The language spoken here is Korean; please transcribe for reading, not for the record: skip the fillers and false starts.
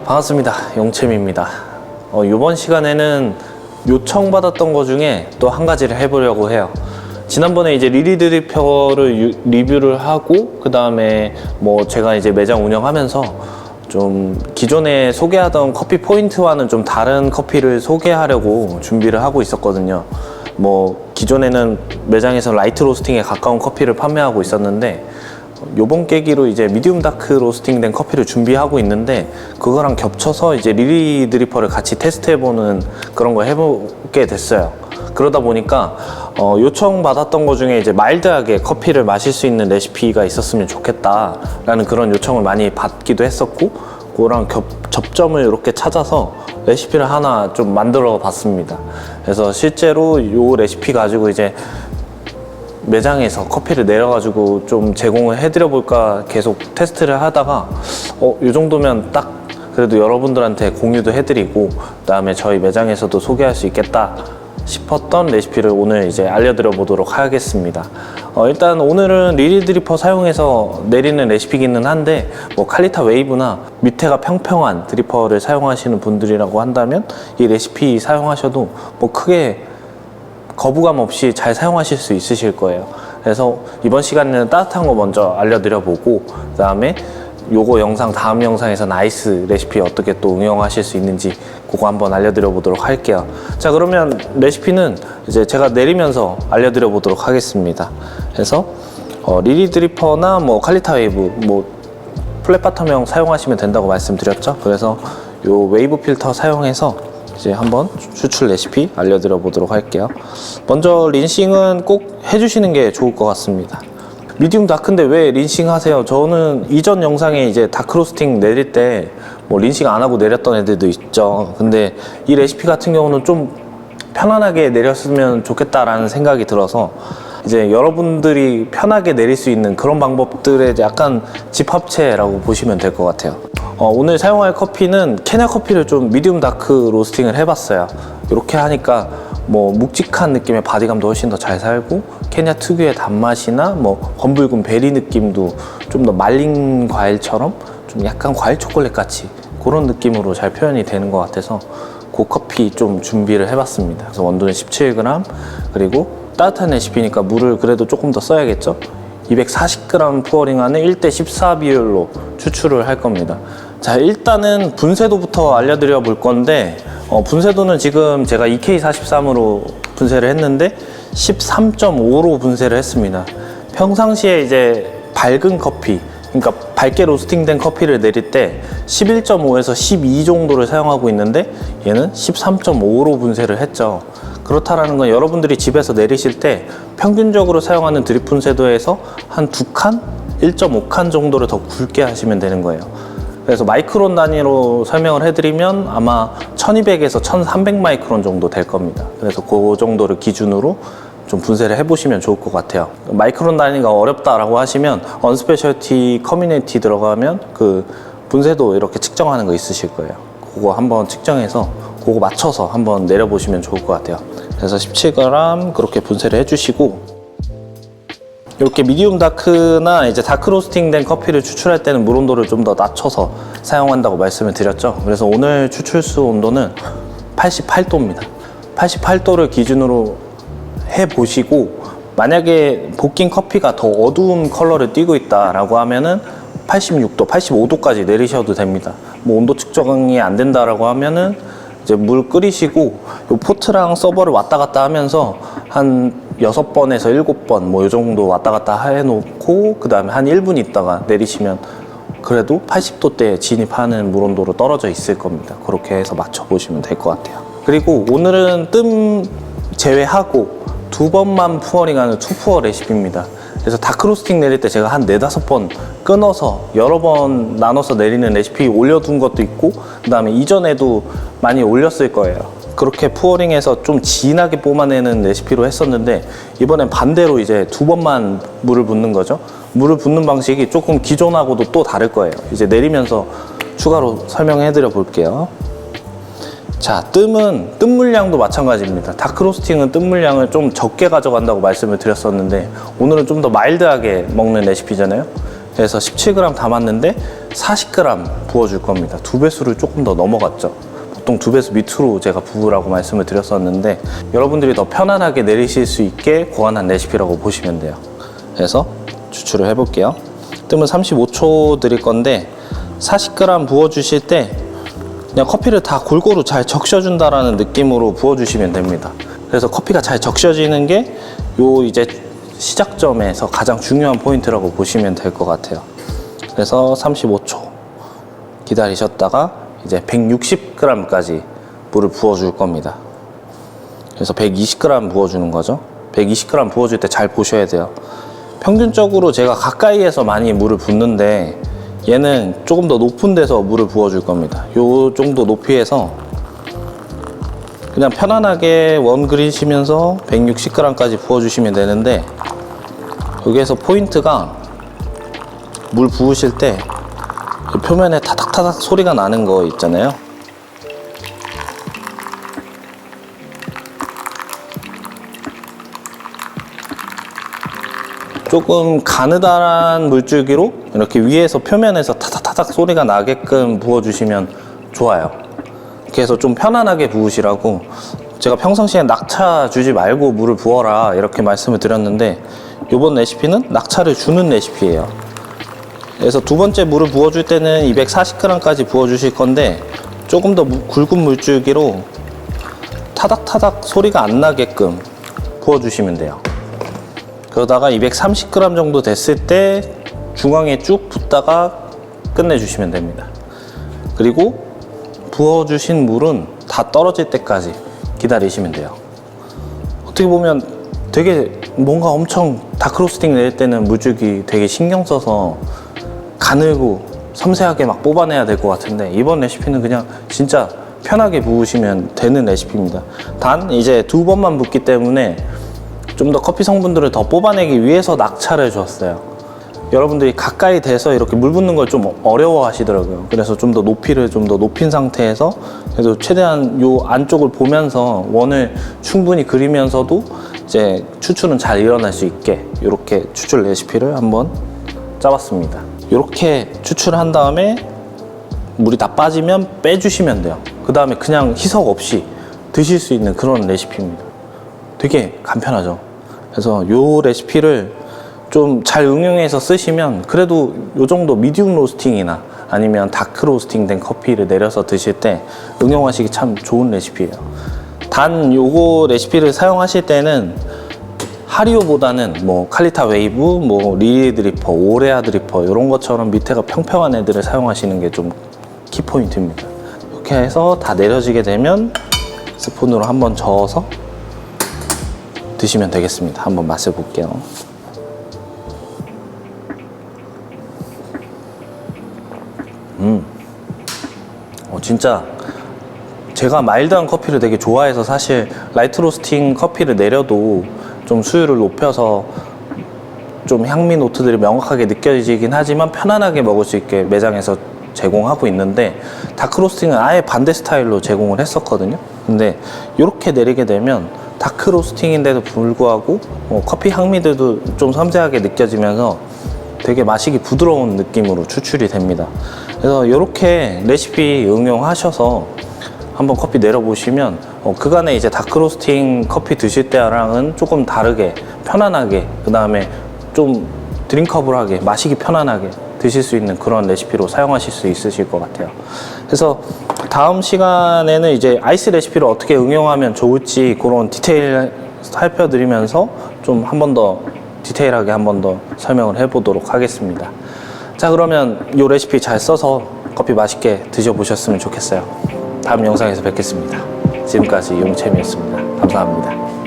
반갑습니다. 용채미입니다. 이번 시간에는 요청받았던 것 중에 또 한 가지를 해보려고 해요. 지난번에 이제 리리 드리퍼를 리뷰를 하고, 그 다음에 뭐 제가 이제 매장 운영하면서 좀 기존에 소개하던 커피 포인트와는 좀 다른 커피를 소개하려고 준비를 하고 있었거든요. 뭐 기존에는 매장에서 라이트 로스팅에 가까운 커피를 판매하고 있었는데, 요번 계기로 이제 미디움 다크 로스팅 된 커피를 준비하고 있는데, 그거랑 겹쳐서 이제 리리 드리퍼를 같이 테스트해보는 그런 거 해보게 됐어요. 그러다 보니까 요청받았던 것 중에 이제 마일드하게 커피를 마실 수 있는 레시피가 있었으면 좋겠다라는 그런 요청을 많이 받기도 했었고, 그거랑 접점을 이렇게 찾아서 레시피를 하나 좀 만들어 봤습니다. 그래서 실제로 요 레시피 가지고 이제 매장에서 커피를 내려가지고 좀 제공을 해드려 볼까 계속 테스트를 하다가 이 정도면 딱 그래도 여러분들한테 공유도 해드리고, 그다음에 저희 매장에서도 소개할 수 있겠다 싶었던 레시피를 오늘 이제 알려드려 보도록 하겠습니다. 일단 오늘은 리리 드리퍼 사용해서 내리는 레시피기는 한데, 뭐 칼리타 웨이브나 밑에가 평평한 드리퍼를 사용하시는 분들이라고 한다면 이 레시피 사용하셔도 뭐 크게 거부감 없이 잘 사용하실 수 있으실 거예요. 그래서 이번 시간에는 따뜻한 거 먼저 알려드려 보고, 그 다음에 요거 영상 다음 영상에서는 아이스 레시피 어떻게 또 응용하실 수 있는지 그거 한번 알려드려 보도록 할게요. 자, 그러면 레시피는 이제 제가 내리면서 알려드려 보도록 하겠습니다. 그래서 리리 드리퍼나 뭐 칼리타 웨이브, 뭐 플랫 바텀형 사용하시면 된다고 말씀드렸죠. 그래서 요 웨이브 필터 사용해서 이제 한번 추출 레시피 알려드려 보도록 할게요. 먼저 린싱은 꼭 해주시는 게 좋을 것 같습니다. 미디움 다크인데 왜 린싱 하세요? 저는 이전 영상에 이제 다크 로스팅 내릴 때 뭐 린싱 안 하고 내렸던 애들도 있죠. 근데 이 레시피 같은 경우는 좀 편안하게 내렸으면 좋겠다라는 생각이 들어서 이제 여러분들이 편하게 내릴 수 있는 그런 방법들의 약간 집합체라고 보시면 될 것 같아요. 오늘 사용할 커피는 케냐 커피를 좀 미디움 다크 로스팅을 해봤어요. 이렇게 하니까 뭐 묵직한 느낌의 바디감도 훨씬 더 잘 살고, 케냐 특유의 단맛이나 뭐 검붉은 베리 느낌도 좀 더 말린 과일처럼 좀 약간 과일 초콜릿 같이 그런 느낌으로 잘 표현이 되는 것 같아서 그 커피 좀 준비를 해봤습니다. 그래서 원두는 17g, 그리고 따뜻한 레시피니까 물을 그래도 조금 더 써야겠죠. 240g 푸어링하는 1:14 비율로 추출을 할 겁니다. 자, 일단은 분쇄도부터 알려드려 볼 건데, 분쇄도는 지금 제가 EK43으로 분쇄를 했는데 13.5로 분쇄를 했습니다. 평상시에 이제 밝은 커피, 그러니까 밝게 로스팅된 커피를 내릴 때 11.5에서 12 정도를 사용하고 있는데, 얘는 13.5로 분쇄를 했죠. 그렇다라는 건 여러분들이 집에서 내리실 때 평균적으로 사용하는 드립 분쇄도에서 한 2칸? 1.5칸 정도를 더 굵게 하시면 되는 거예요. 그래서 마이크론 단위로 설명을 해드리면 아마 1200에서 1300 마이크론 정도 될 겁니다. 그래서 그 정도를 기준으로 좀 분쇄를 해보시면 좋을 것 같아요. 마이크론 단위가 어렵다라고 하시면 언스페셜티 커뮤니티 들어가면 그 분쇄도 이렇게 측정하는 거 있으실 거예요. 그거 한번 측정해서 그거 맞춰서 한번 내려보시면 좋을 것 같아요. 그래서 17g 그렇게 분쇄를 해주시고, 이렇게 미디움 다크나 이제 다크 로스팅 된 커피를 추출할 때는 물 온도를 좀 더 낮춰서 사용한다고 말씀을 드렸죠. 그래서 오늘 추출수 온도는 88도입니다. 88도를 기준으로 해보시고, 만약에 볶인 커피가 더 어두운 컬러를 띠고 있다라고 하면은 86도, 85도까지 내리셔도 됩니다. 뭐 온도 측정이 안 된다라고 하면은 이제 물 끓이시고, 요 포트랑 서버를 왔다 갔다 하면서 한 6번에서 7번 뭐 요 정도 왔다 갔다 해놓고, 그 다음에 한 1분 있다가 내리시면 그래도 80도대에 진입하는 물 온도로 떨어져 있을 겁니다. 그렇게 해서 맞춰보시면 될 것 같아요. 그리고 오늘은 뜸 제외하고 2번만 푸어링하는 투푸어 레시피입니다. 그래서 다크로스팅 내릴 때 제가 한 4-5번 끊어서 여러 번 나눠서 내리는 레시피 올려둔 것도 있고, 그 다음에 이전에도 많이 올렸을 거예요. 그렇게 푸어링해서 좀 진하게 뿜어내는 레시피로 했었는데, 이번엔 반대로 이제 2번만 물을 붓는 거죠. 물을 붓는 방식이 조금 기존하고도 또 다를 거예요. 이제 내리면서 추가로 설명해 드려 볼게요. 자, 뜸은 뜸 물량도 마찬가지입니다. 다크로스팅은 뜸 물량을 좀 적게 가져간다고 말씀을 드렸었는데, 오늘은 좀 더 마일드하게 먹는 레시피잖아요. 그래서 17g 담았는데 40g 부어줄 겁니다. 2배수를 조금 더 넘어갔죠. 보통 2배수 밑으로 제가 부으라고 말씀을 드렸었는데 여러분들이 더 편안하게 내리실 수 있게 고안한 레시피라고 보시면 돼요. 그래서 추출을 해볼게요. 뜨면 35초 드릴 건데 40g 부어주실 때 그냥 커피를 다 골고루 잘 적셔준다라는 느낌으로 부어주시면 됩니다. 그래서 커피가 잘 적셔지는 게 요 이제 시작점에서 가장 중요한 포인트라고 보시면 될 것 같아요. 그래서 35초 기다리셨다가 이제 160g까지 물을 부어줄 겁니다. 그래서 120g 부어주는 거죠. 120g 부어줄 때 잘 보셔야 돼요. 평균적으로 제가 가까이에서 많이 물을 붓는데 얘는 조금 더 높은 데서 물을 부어줄 겁니다. 요 정도 높이에서 그냥 편안하게 원 그리시면서 160g까지 부어주시면 되는데 여기에서 포인트가 물 부으실 때 표면에 타닥타닥 소리가 나는 거 있잖아요. 조금 가느다란 물줄기로 이렇게 위에서 표면에서 타닥타닥 소리가 나게끔 부어주시면 좋아요. 그래서 좀 편안하게 부으시라고 제가 평상시에 낙차 주지 말고 물을 부어라 이렇게 말씀을 드렸는데 이번 레시피는 낙차를 주는 레시피예요. 그래서 두 번째 물을 부어줄 때는 240g까지 부어주실 건데 조금 더 굵은 물줄기로 타닥타닥 소리가 안 나게끔 부어주시면 돼요. 그러다가 230g 정도 됐을 때 중앙에 쭉 붓다가 끝내주시면 됩니다. 그리고 부어주신 물은 다 떨어질 때까지 기다리시면 돼요. 어떻게 보면 되게 뭔가 엄청 다크로스팅 낼 때는 물줄기 되게 신경 써서 가늘고 섬세하게 막 뽑아내야 될 것 같은데 이번 레시피는 그냥 진짜 편하게 부으시면 되는 레시피입니다. 단 이제 2번만 붓기 때문에 좀 더 커피 성분들을 더 뽑아내기 위해서 낙차를 줬어요. 여러분들이 가까이 대서 이렇게 물 붓는 걸 좀 어려워 하시더라고요. 그래서 좀 더 높이를 좀 더 높인 상태에서 그래도 최대한 요 안쪽을 보면서 원을 충분히 그리면서도 이제 추출은 잘 일어날 수 있게 이렇게 추출 레시피를 한번 짜봤습니다. 이렇게 추출을 한 다음에 물이 다 빠지면 빼주시면 돼요. 그 다음에 그냥 희석 없이 드실 수 있는 그런 레시피입니다. 되게 간편하죠. 그래서 이 레시피를 좀 잘 응용해서 쓰시면 그래도 이 정도 미디움 로스팅이나 아니면 다크 로스팅 된 커피를 내려서 드실 때 응용하시기 참 좋은 레시피예요. 단 요거 레시피를 사용하실 때는 하리오보다는 뭐 칼리타 웨이브, 뭐 리리 드리퍼, 오레아 드리퍼 이런 것처럼 밑에가 평평한 애들을 사용하시는 게 좀 키포인트입니다. 이렇게 해서 다 내려지게 되면 스푼으로 한번 저어서 드시면 되겠습니다. 한번 맛을 볼게요. 진짜 제가 마일드한 커피를 되게 좋아해서 사실 라이트 로스팅 커피를 내려도 좀 수율을 높여서 좀 향미 노트들이 명확하게 느껴지긴 하지만 편안하게 먹을 수 있게 매장에서 제공하고 있는데 다크 로스팅은 아예 반대 스타일로 제공을 했었거든요. 근데 이렇게 내리게 되면 다크 로스팅인데도 불구하고 커피 향미들도 좀 섬세하게 느껴지면서 되게 마시기 부드러운 느낌으로 추출이 됩니다. 그래서 이렇게 레시피 응용하셔서 한번 커피 내려보시면 그간에 이제 다크로스팅 커피 드실 때랑은 조금 다르게 편안하게 그 다음에 좀 드링커블하게 마시기 편안하게 드실 수 있는 그런 레시피로 사용하실 수 있으실 것 같아요. 그래서 다음 시간에는 이제 아이스 레시피를 어떻게 응용하면 좋을지 그런 디테일 살펴드리면서 좀 한 번 더 디테일하게 한 번 더 설명을 해보도록 하겠습니다. 자, 그러면 이 레시피 잘 써서 커피 맛있게 드셔보셨으면 좋겠어요. 다음 영상에서 뵙겠습니다. 지금까지 용채미였습니다. 감사합니다.